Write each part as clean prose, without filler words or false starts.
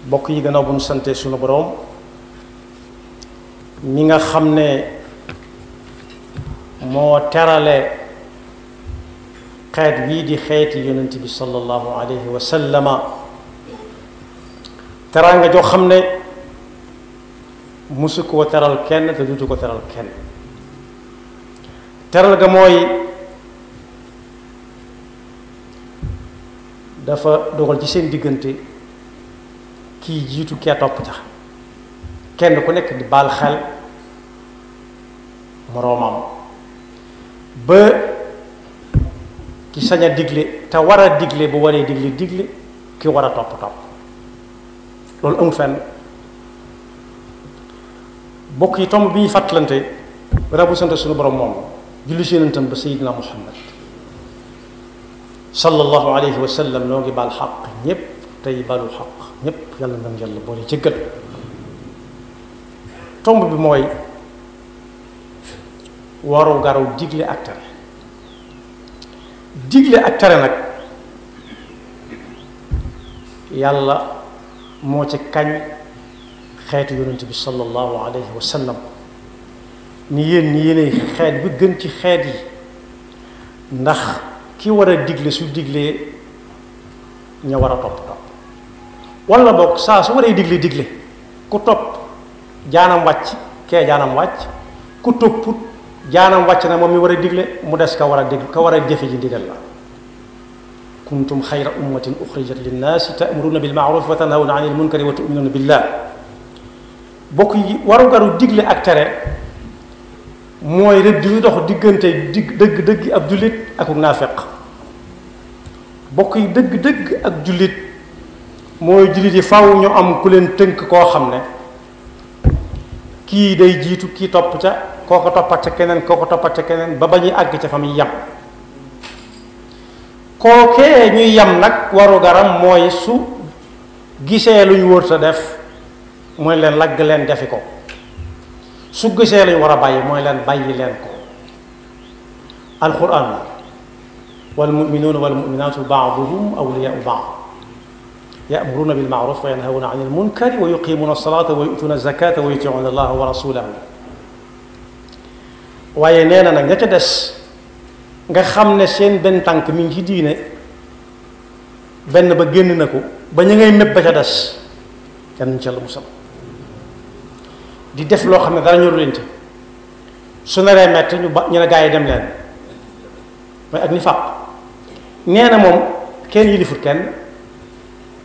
bokk yi gannaaw bu ñu sante sunu boroom mi nga xam ne moo terale xeet wii di xeeti yonent bi sallallahu alayhi wa sallama teraanga joo xam ne musu koo teral kenn te duutu ko teral kenn teral ga mooy dafa dogal ci seen diggante kii jiitu kee topp ca kenn ku nekk di baal xel moroomam ba ki sañ a digle te war a digle bu waree digle ki war a topp loolu amul fenn bokk yi tomb bi ñuy fàttalante rabu sant suñu borom moom julli si yonentam ba Seydina Muhammad sallallahu alayhi wa sallam noo ngi baal xaq ñépp tey balu xaq ñépp yàlla na yàlla boole jëggal tomb bi mooy waru garaw digle ak tere digle ak tere nag yàlla moo ci kañ xeetu yonent bi sallallahu alayhi wa sallam ni yéen ñi yéenay xeet bi gën ci xeet yi ndax ki war a digle su diglee ña war a topp walla boog saa su waree digle ku topp jaanam wàcc kee jaanam wàcc ku topput jaanam wàcc na moom mi war a digle mu des ka war a déglu ka war a jëfe ji ndigal la kuntum xayra ummatin uxrijat linnaasi ta'muruna bil ma'ruf wa tanhawna anil munkari wa tu'minuna billah bokk yi warugaru digle ak tere mooy rëdd yu dox diggante dëgg ab jullit ak naafeq bokk yi dëgg ak jullit mooy jullit yi faw ñu am ku leen tënk koo xam ne kii day jiitu kii topp ca kooko toppat ca keneen kooko toppat ca keneen ba ñuy àgg ca fa muy yam kookee ñuy yam nag waru garam mooy su gisee lu ñu wërta def mooy leen lagg leen defi ko su gisee lu ñu war a bàyyi mooy leen bàyyi leen ko alquran la wal muminuuna wal muminaatu baaduhum awliyaau baad ya'muruuna bil ma'ruuf wa yanhawna anil munkari wa yuqiimuuna as-salaata wa yu'tuuna az-zakaata wa yutii'uuna allaha wa rasuulahu waaye nee na nag ña ca des nga xam ne seen benn tànk mi ngi ci diine benn ba génn na ko ba ñu ngay mépp ba ca des kenn ca la musal di def loo xam ne dara ñoru leen ci su naree metti ñu ne gaa yi dem leen mooy ak ni fàq nee na moom kenn yilifut kenn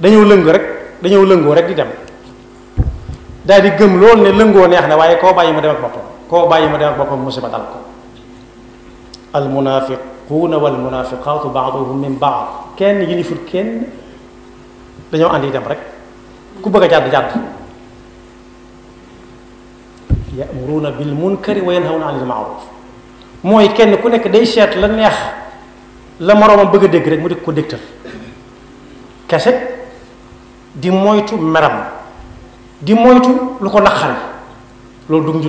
dañoo lëngoo rek di dem daal di gëm loolu ne lëngoo neex na waaye koo bàyyi mu dem ak boppam musiba dal ko almunafiquuna walmunafiqaatu baaduhum min baad kenn yilifut kenn dañoo àndi dem rek ku bëgg a jàdd ya'muruuna bil munkari wa yanhawna anil ma'ruf mooy kenn ku nekk day seet la neex la moroomam bëgg a dégg rek mu di ko dégtal kese di moytu meram di moytu lu ko naqari loolu du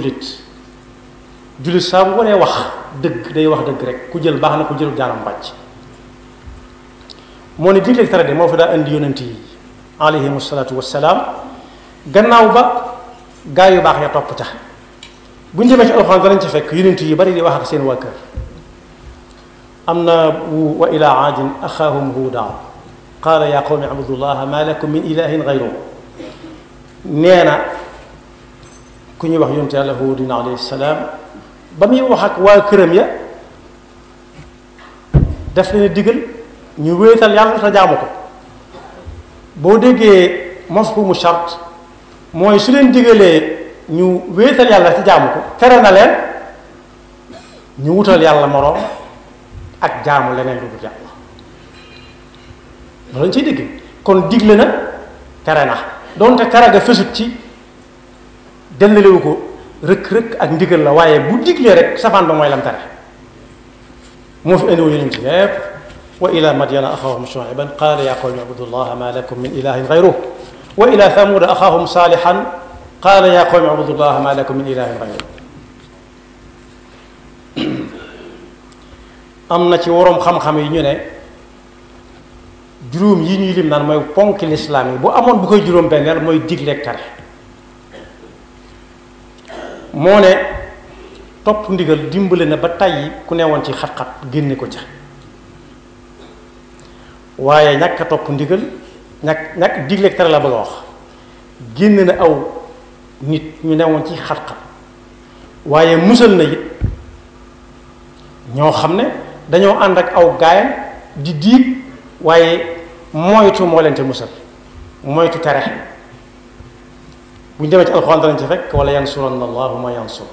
jullit saa bu waree wax dëgg day wax dëgg rek ku jël baax na ku jël jaanam bàcc moo ne digle tere de moo fi daa indi yonent yi alayhimu salaatu wassalaam gannaaw ba gaa yu baax ya topp ca bu ñu demee ci alxuraan danañ ci fekk yonent yi bari di wax ak seen waa kër am na wa ila aadin axaahum huuda qaala yaa qawmi abudullaha ma lakum min ilahin gayru nee na ku ñuy wax yonent yàlla huudin alayhi salaam ba muy wax ak waa këram ya def leen digal ñu wéetal yàlla te jaamu ko boo déggee mafhumu shart mooy su leen digalee ñu wéetal yàlla te jaamu ko tere na leen ñu wutal yàlla moroom ak jaamu leneen lu dul yàlla loolu lañ ciy dégg kon digle na tere na doonte tere ga fesut ci dendalewu ko rëkk ak ndigal la waaye bu diglee rek safaan ba mooy lam tere moo fi indiwu yonent yépp wa ila madyana axaahum shuayban qaala yaa qawmi ubudullaha ma lakum min ilahin gayruh wa ila thamuda axaahum salihan qaala yaa qawmi ubudullaha ma lakum min ilahin gayruh am na ci waroom xam-xam yi ñu ne juróom yi ñuy lim naan mooy ponk lislaam yi bu amoon bu koy juróom benneel mooy digleeg tere moo ne topp ndigal dimbale na ba tàyyi ku newoon ci xat-xat génne ko ca waaye ñàkk a topp ndigal ñàkk digleeg tere la bëgg a wax génn na aw nit ñu newoon ci xat-xat waaye musal na it ñoo xam ne dañoo ànd ak aw gaayam di diig waaye moytu moo leen te musal moytu tere bu ñu demee ci alxuraan danañ ci fekk wala yansuranna allahu ma yansur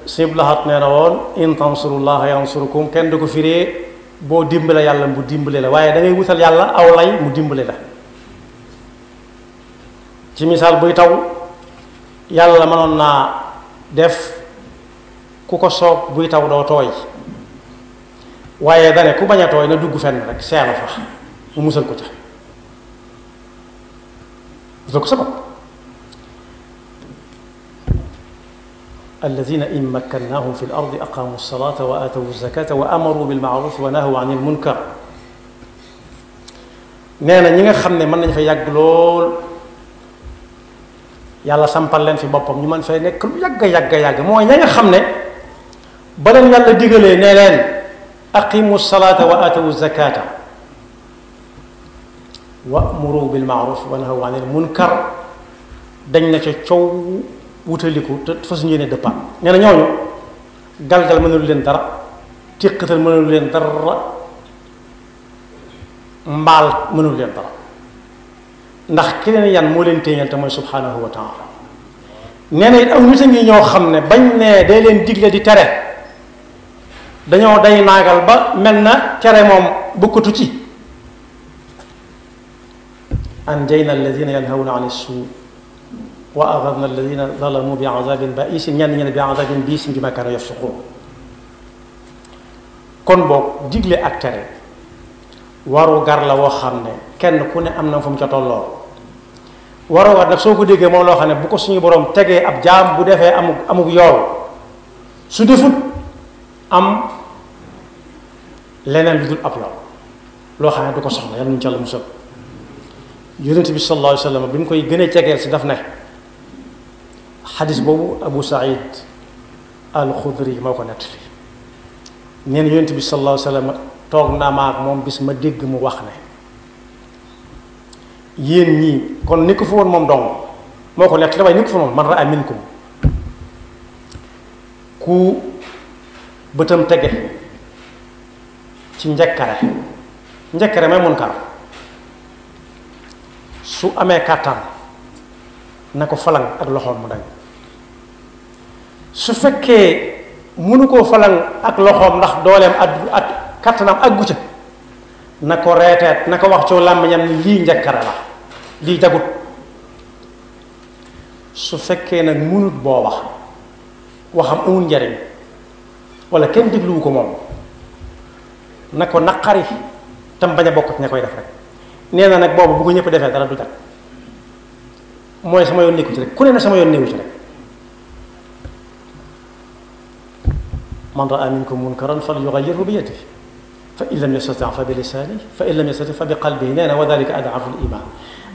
sëñ Lahat nee na woon in tansurullaha yansurukum kenn du ko firee boo dimbale yàlla mu dimbale la waaye da ngay wutal yàlla aw lay mu dimbale la ci misaal buy taw yàlla mënoon naa def ku ko soob buy taw doo tooy waaye dane ku bañ a tooy na dugg fenn rek seela fa mu musal ko ca musal ko sa bopp alladina in makkannahum fi l ardi aqamu lsalata wa atawu zakata wa amaru bilmaaruf wa nahaw an il munkar nee na ñi nga xam ne mën nañ fa yàgg lool yàlla sampal leen fi boppam ñu mën fay nekk lu yàgg mooy ña nga xam ne ba leen yàlla digalee ne leen aqimu salata wa atawu zakata wa amuru bilmaaruf wa nahaw an il munkar dañ na ca coow wutaliku te fas ñu yéene dëppaat nee na ñooñu galgal mënul leen dara téqatal mënul leen dara mbaal mënul leen dara ndax ki leen yan moo leen téeñal te mooy subhanahu wa taala nee na it aw nit a ngi ñoo xam ne bañ ne day leen digle di tere dañoo day naagal ba mel na tere moom bokkatu ci anjayna alladina yanhawna an suu wa axadna alladina zalamu bi azabin baisin ñenn ñenn bi azabin biisin bima kaanu yafsuqun kon boog digle ak tere waru gar la woo xam ne kenn ku ne am na fu mu ca tolloo waru gar nag soo ko déggee moom loo xam ne bu ko suñu borom tegee ab jaam bu defee amuk yool su defut am leneen lu dul ab yool loo xam ne du ko soxla yàlla ñu ca la musal yonent bi sallallahu alayhi wa sallam bi mu koy gën a jegeel si daf ne xadis boobu Abu Saïd al-Xudri moo ko nettali neen yonent bi sallallahu alayhi wa sallam toog naa ma ak moom bis ma dégg mu wax ne yéen ñii kon nekk fa woon moom dong moo ko nettali waaye nekk fa moom man raa minkum ku bëtam tege ci njëkkare may munkar su amee kàttan na ko falang ak loxoom mu dañ su fekkee mënu koo falang ak loxoom ndax dooleem ak kàttanam ak gucca na ko reeteet na ko wax ci làmmiñam ni lii njëkkare la lii jagut su fekkee nag mënut booba waxam amul njariñ wala kenn dégluwu ko moom na ko naqari tam bañ a bokk ci ña koy def rek nee na nag boobu bu ko ñëpp defee dara du jag mooy sama yoon nekku ci rek ku ne na sama yoon newu ci rek man raa minkum munkaran falyughayyirhu bi yadihi fa in lam yastati fa bi lisaanihi fa in lam yastati fa bi qalbihi nee na wa dalika ad'afu al-iman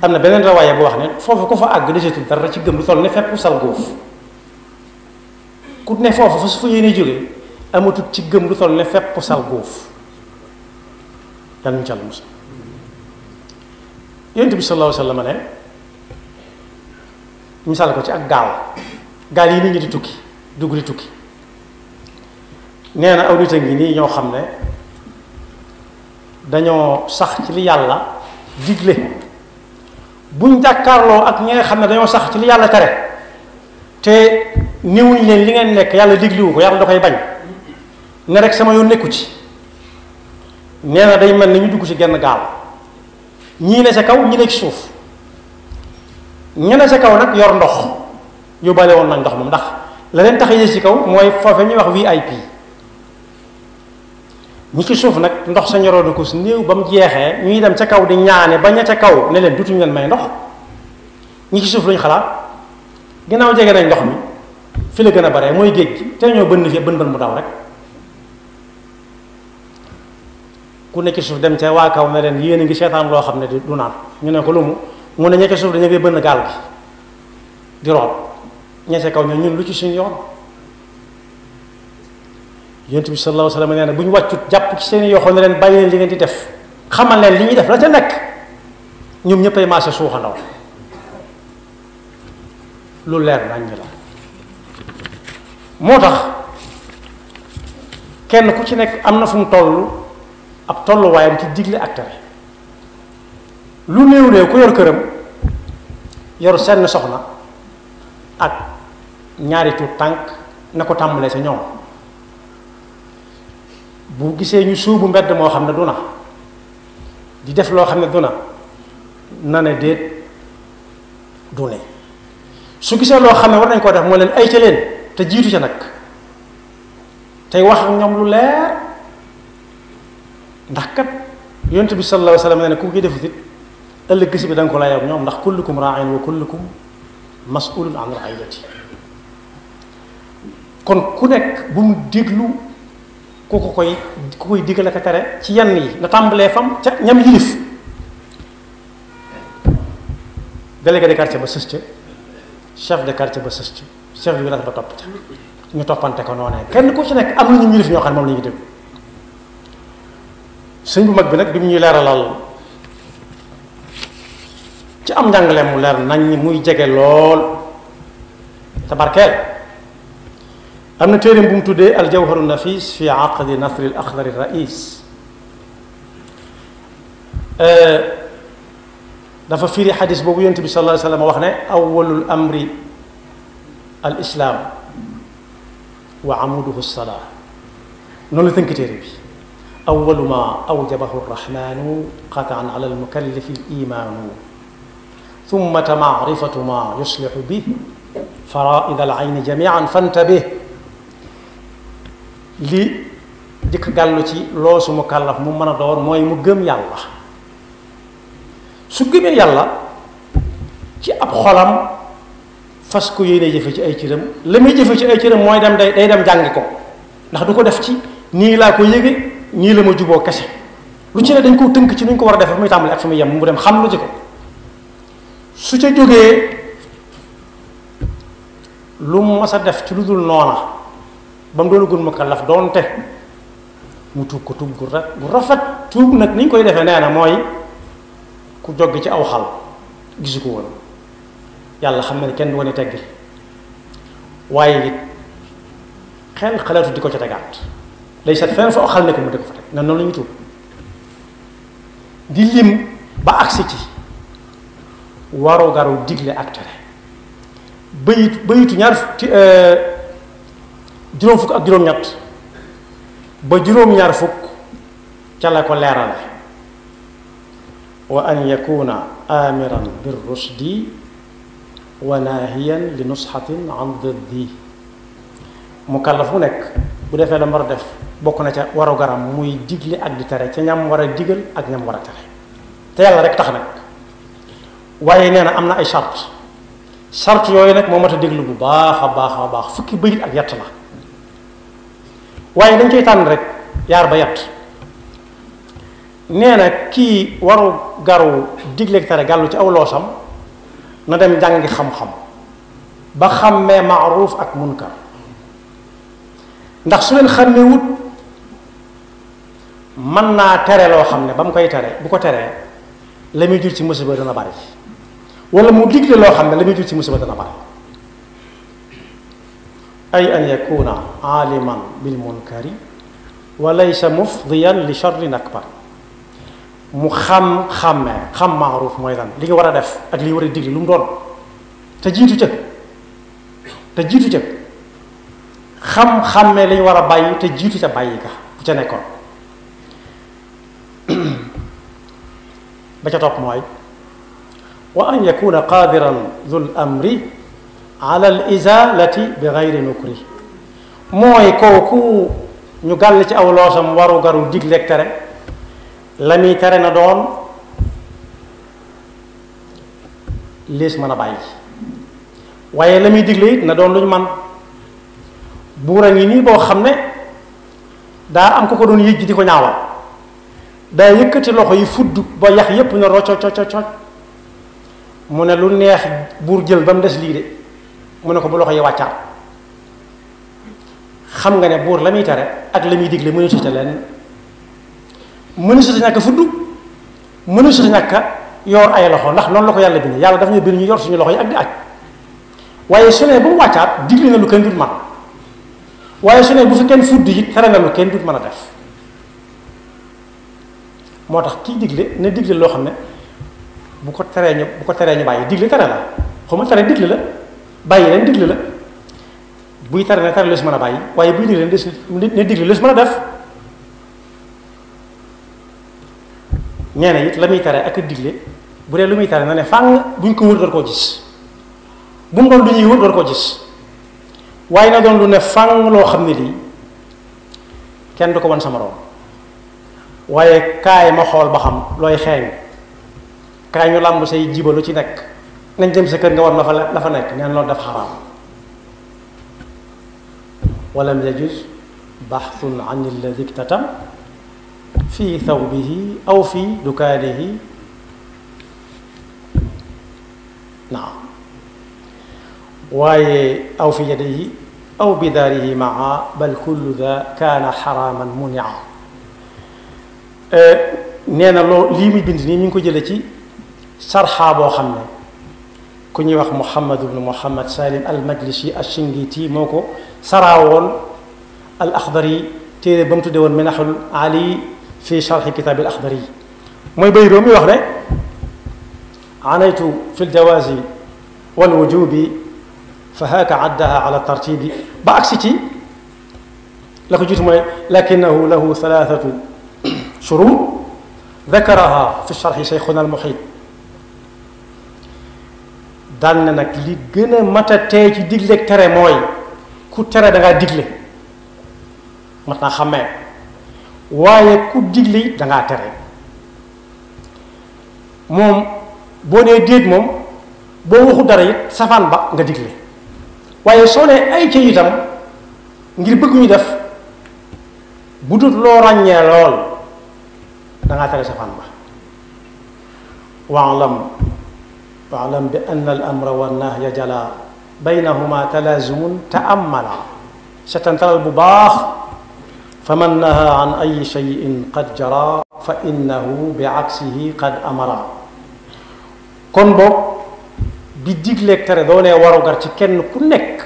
am na beneen rawaaya bu wax ne foofu ku fa àgg desetul dara ci gëm lu toll ne fépp sal góof ku ne foofu fa su fa yéene jógee amatul ci gëm lu toll ne fépp sal góof yàlla ñu ci Yàlla musal yonent bi sallallahu alayhi wa sallam ne misaal ko ci ak gaal yi nit ñi di tukki dugg di tukki nee na aw nit a ngi nii ñoo xam ne dañoo sax ci li yàlla digle buñ jàkkaarloo ak ñi nga xam ne dañoo sax ci li yàlla tere te néewuñ leen li ngeen nekk yàlla digliwu ko yàlla da koy bañ ne rek sama yoon nekku ci nee na day mel ni ñu dugg ci genn gaal ñii ne ca kaw ñi ne ci suuf ñi ne ca kaw nag yor ndox yóbbaale woon nañ ndox moom ndax la leen tax a yées ci kaw mooy foofe ñuy wax VIP ñi ci suuf nag ndox sa ñoroo ko si néew ba mu jeexee ñuy dem ca kaw di ñaane ba ña ca kaw ne leen dutuñu leen may ndox ñi ci suuf luñ xalaat ginnaaw jege nañ ndox mi fi la gën a bare mooy géej gi te ñoo bënn fi bën mu daw rek ku nekk suuf dem ca waa kaw ne leen yéen a ngi seetaan loo xam ne du naan ñu ne ko lu mu ne ñekk suuf dañu ngi bënn gaal gi di root ñecce kaw ñoo ñun lu ci suñu yoon. yonent bi sallallahu alayhi wa sallam nee na bu ñu wàccut jàpp ci seen yoxoo ne leen bàyyi leen li ngeen di def xamal leen li ñuy def la ca nekk ñoom ñëppay maase suuxandaw lu leer nañ la moo tax kenn ku ci nekk am na fu mu toll ab tolluwaayam ci digle ak tere lu néew néew ku yor këram yor seen soxna ak ñaari tuut tànk na ko tàmbalee sa ñoom bu gisee ñu suubu mbedd moo xam ne du na di def loo xam ne du na ne déet du ne su gisee loo xam ne war nañ koo def moo leen ay ca leen te jiitu ca nag tey wax ak ñoom lu leer ndax kat yonent bi sallallahu alayhi wa sallam nee na ku koy defut it ëllëg gis bi da nga ko layoog ñoom ndax kullukum ra'in wa kullukum mas'ulun an ra'iyati kon ku nekk bu mu déglu ku koy digal ak tere ci yenn yi na tàmbalee fam ca ñam yilif délégué de quartier ba sës ca chef de quartier ba sës ca chef de village ba topp ca ñu toppante ko noonee kenn ku ci nekk am na ñu yilif ñoo xam ne moom la ñuy déglu sëñ bu mag bi nag bi mu ñuy leeralal ci am njàngaleem mu leer nañ muy jege lool te barkeel am na téeréem bu mu tuddee aljawharu nafis fi aqdi nasri al akhdari rais dafa firi xadis boobu yonent bi sallallahu alayhi wa sallam wax ne awwalul amri al islam wa amuduhu salaa noonu la tënk téere bi awwalu ma awjabahu arrahmanu qataan ala almukallafi al imaanu thumma maarifatu ma yuslihu bi faraid al ayni jamian fantabih li dikk gàllu ci loosu mukallaf mu mën a doon mooy mu gëm yàlla su gëmee yàlla ci ab xolam fas ko yéene jëfe ci ay cëram la muy jëfe ci ay cëram mooy dem day dem jàngi ko ndax du ko def ci nii laa ko yége nii la ma juboo kese lu ci ne dañ koo tënk ci nuñ ko war a def muy tàmbali ak fi muy yem mu dem xam lu ci ko su ca jógee lu mu mas a def ci lu dul noona ba mu doonagul mukallaf doonte mu tuub ko tuub gu rafet tuub nag ni ñu koy defee nee na mooy ku joggi ci aw xal gisu ko woon yàlla xam na ne kenn du wane teggil waaye it xel xalaatu di ko ca tegaat lay set fenn fa aw xal ne ko mu di ko fa teg na noonu la ñuy tuub di lim ba agsi ci waru garu digle ak tere bayitu ñaar juróom fukk ak juróom-ñett ba juróom-ñaar fukk ca la ko leerale wa an yakuna amiran bir rushdi wa naahiyan li nusxatin an diddi mukallaf mu nekk bu defee la war a def bokk na ca waru garam muy digle ak di tere ca ñam war a digal ak ñam war a tere te yàlla rek tax nag waaye nee na am na ay charte yooyu nag moo mat a déglu bu baax a baax a baax fukki bayit ak yett la waaye dañ koy tànn rek yaar ba yett nee na kii waru garu digleeg tere gàllu ci aw loosam na dem jàngi xam-xam ba xàmmee maaruuf ak munkar ndax su leen xàmmee wut mën naa tere loo xam ne ba mu koy tere bu ko teree la muy jur ci musiba dana bari wala mu digle loo xam ne la muy jur ci musiba dana bari ay an yakuna aaliman bil munkari wa laysa mufdiyan li sharrin akbar mu xàmmee xam maaruuf mooy lan li nga war a def ak li war a digle lu mu doon te jiitu ca xàmmee li ñu war a bàyyi te jiitu ca bàyyi ka bu ca nekkoon ba ca topp mooy wa an yakuna qadiran dhul amri ala al izalati bi gayri nukri mooy kooku ñu gàll ci aw loosam waru garu digleeg tere la muy tere na doon lees mën a bàyyi waaye la muy digle it na doon lu ñu man buura ngi nii boo xam ne daa am ko doon yëj di ko ñaawal daa yëkkati loxo yi fudd ba yax yépp na rocco cocco mu ne lu neex buur jël ba mu des lii de mu ne ko bu loxo yi wàccaat xam nga ne buur la muy tere ak la muy digle mënu si te leen mënu si te ñàkk fudd mënu si te ñàkk yor ay loxo ndax noonu la ko yàlla bind yàlla dafa ñu bind ñu yor suñu loxo yi ak di aj waaye su ne bu mu wàccaat digle na lu kenn dut man waaye su ne bu fi kenn fudd it tere na lu kenn dut mën a def moo tax kii digle ne digle loo xam ne bu ko teree ñu bàyyi digle tere la xaw tere digle la bàyyi leen digle la buy tere ne tere la si mën a bàyyi waaye buy digle ne digle la si mën a def nee na it la muy tere ak digle bu dee lu muy tere na ne fàng buñ ko wër door koo gis bu mu doon lu ñuy wër door koo gis waaye na doon lu ne fàng loo xam ne lii kenn du ko wan sama room waaye kaay ma xool ba xam looy xeeñ kaay ñu làmb say jibalu ci nekk nañ dem sa kër nga war la fa nekk neen loolu dafa xaraam walam yajuz baxthun an alladi iktatam fi thawbihi aw fi dukaanihi naam waaye aw fi yadihi aw bidaarihi maa bal kullu da kaana xaraaman munia nee na lii muy bind nii mi ngi ko jële ci sarxaa boo xam ne ku ñuy wax Muhammad ibnu Muhammad Salim al Majlisi Ashingiti moo ko saraawoon al Axdari téere ba mu tudde woon Minaxul Ali fi sharxi kitaab al Axdari mooy bay roo mi wax ne anaytu fi ljawaazi wal wujubi fa haaka addaha ala tartibi ba agsi ci la ko jiitu mooy lakinahu lahu thalathatu shurut dakaraha fi sharxi shaykhuna al muhit daan na nag li gën a mat a tey ci digleeg tere mooy ku tere da ngaa digle mat naa xàmmee waaye ku digle it da ngaa tere moom boo nee déet moom boo waxu dara it safaan ba nga digle waaye soo nee ay ca itam ngir bëgg ñu def bu dut loo ràññee lool da ngaa tere safaan ba waalam bi anna al amra wa nahya jala baynahuma talaazumun taamala setantalal bu baax fa man naha an ay cheyin qad jara fa innahu bi aksihi qad amara kon boog bi digleeg tere doo nee warugar ci kenn ku nekk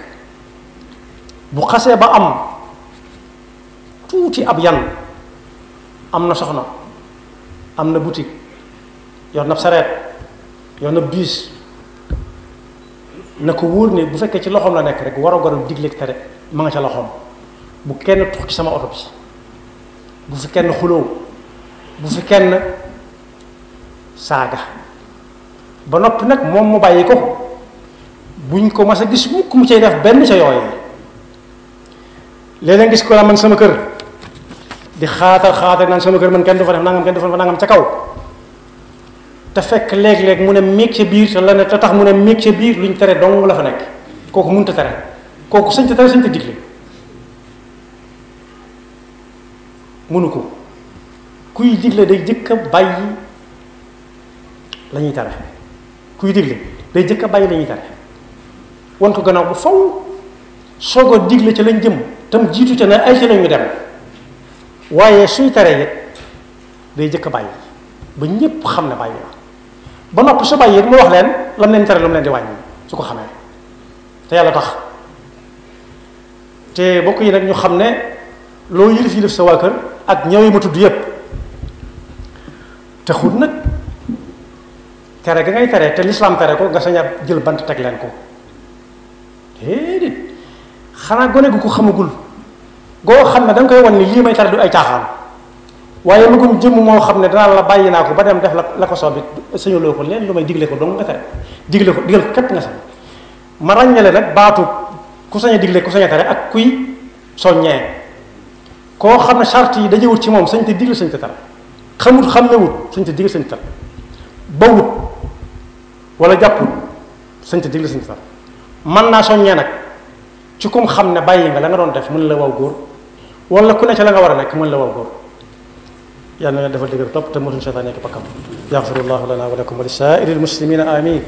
bu xasee ba am tuuti ab yan am na soxna am na boutique yor na sareet yor na biis na ko wóor ne bu fekkee ci loxoom la nekk rek warugaru digleeg tere ma nga ca loxoom bu kenn tux ci sama oto bi bu fi kenn xuloo bu fi kenn saaga ba noppi nag moom mu bàyyi ko buñ ko mas a gis mukk mu cay def benn ca yooyee léeg-léeg gis ko la man sama kër di xaatar naan sama kër man kenn du fa def nangam kenn du fa def nangam ca kaw te fekk léeg-léeg mu ne miig ca biir te la ne te tax mu ne miig ca biir luñ tere dong la fa nekk kooku mënut a tere kooku sañ te tere sañ te digle mënu ko kuy digle day jëkk a bàyyi la ñuy tere kuy digle day jëkk a bàyyi la ñuy tere wan ko gannaaw bu faw soog a digle ca lañ jëm tam jiitu ca ne ay ca lañu dem waaye suy tere it day jëkk a bàyyi ba ñépp xam ne bàyyi la ba noppi su bàyyi it mu wax leen lam leen tere lu mu leen di wàññi su ko xamee te yàlla tax te bokk yi nag ñu xam ne loo yilif sa waa kër ak ñëw yi ma tudd yépp te xut nag tere ga ngay tere te lislaam tere ko nga sañ a jël bant teg leen ko déedéet xanaa gone gu ko xamagul goo xam ne da nga koy wan ni lii may tere du ay caaxaan waaye magum jëmm moo xam ne danaa la bàyyi naa ko ba dem def la ko soobit sañuloo ko leen lu may digle ko dong nga tere digal ko képp nga sañ ma ràññale nag baatu ku sañ a digle ku sañ a tere ak kuy soññee koo xam ne charte yi dajewut ci moom sañ te digle sañ te tere xamut xam ne wut sañ te digle sañ te tere ba wut wala jàpput sañ te digle sañ te tere mën naa soññee nag ci kum xam ne bàyyi nga la nga doon def mën la waw góor wala ku ne ca la nga war a nekk mën la waw góor yàlla na defal dëgër topp te mosuñu seytaan nekk bakkam yaxfirullahu lana wa lakum wa li saa'iril muslimina amin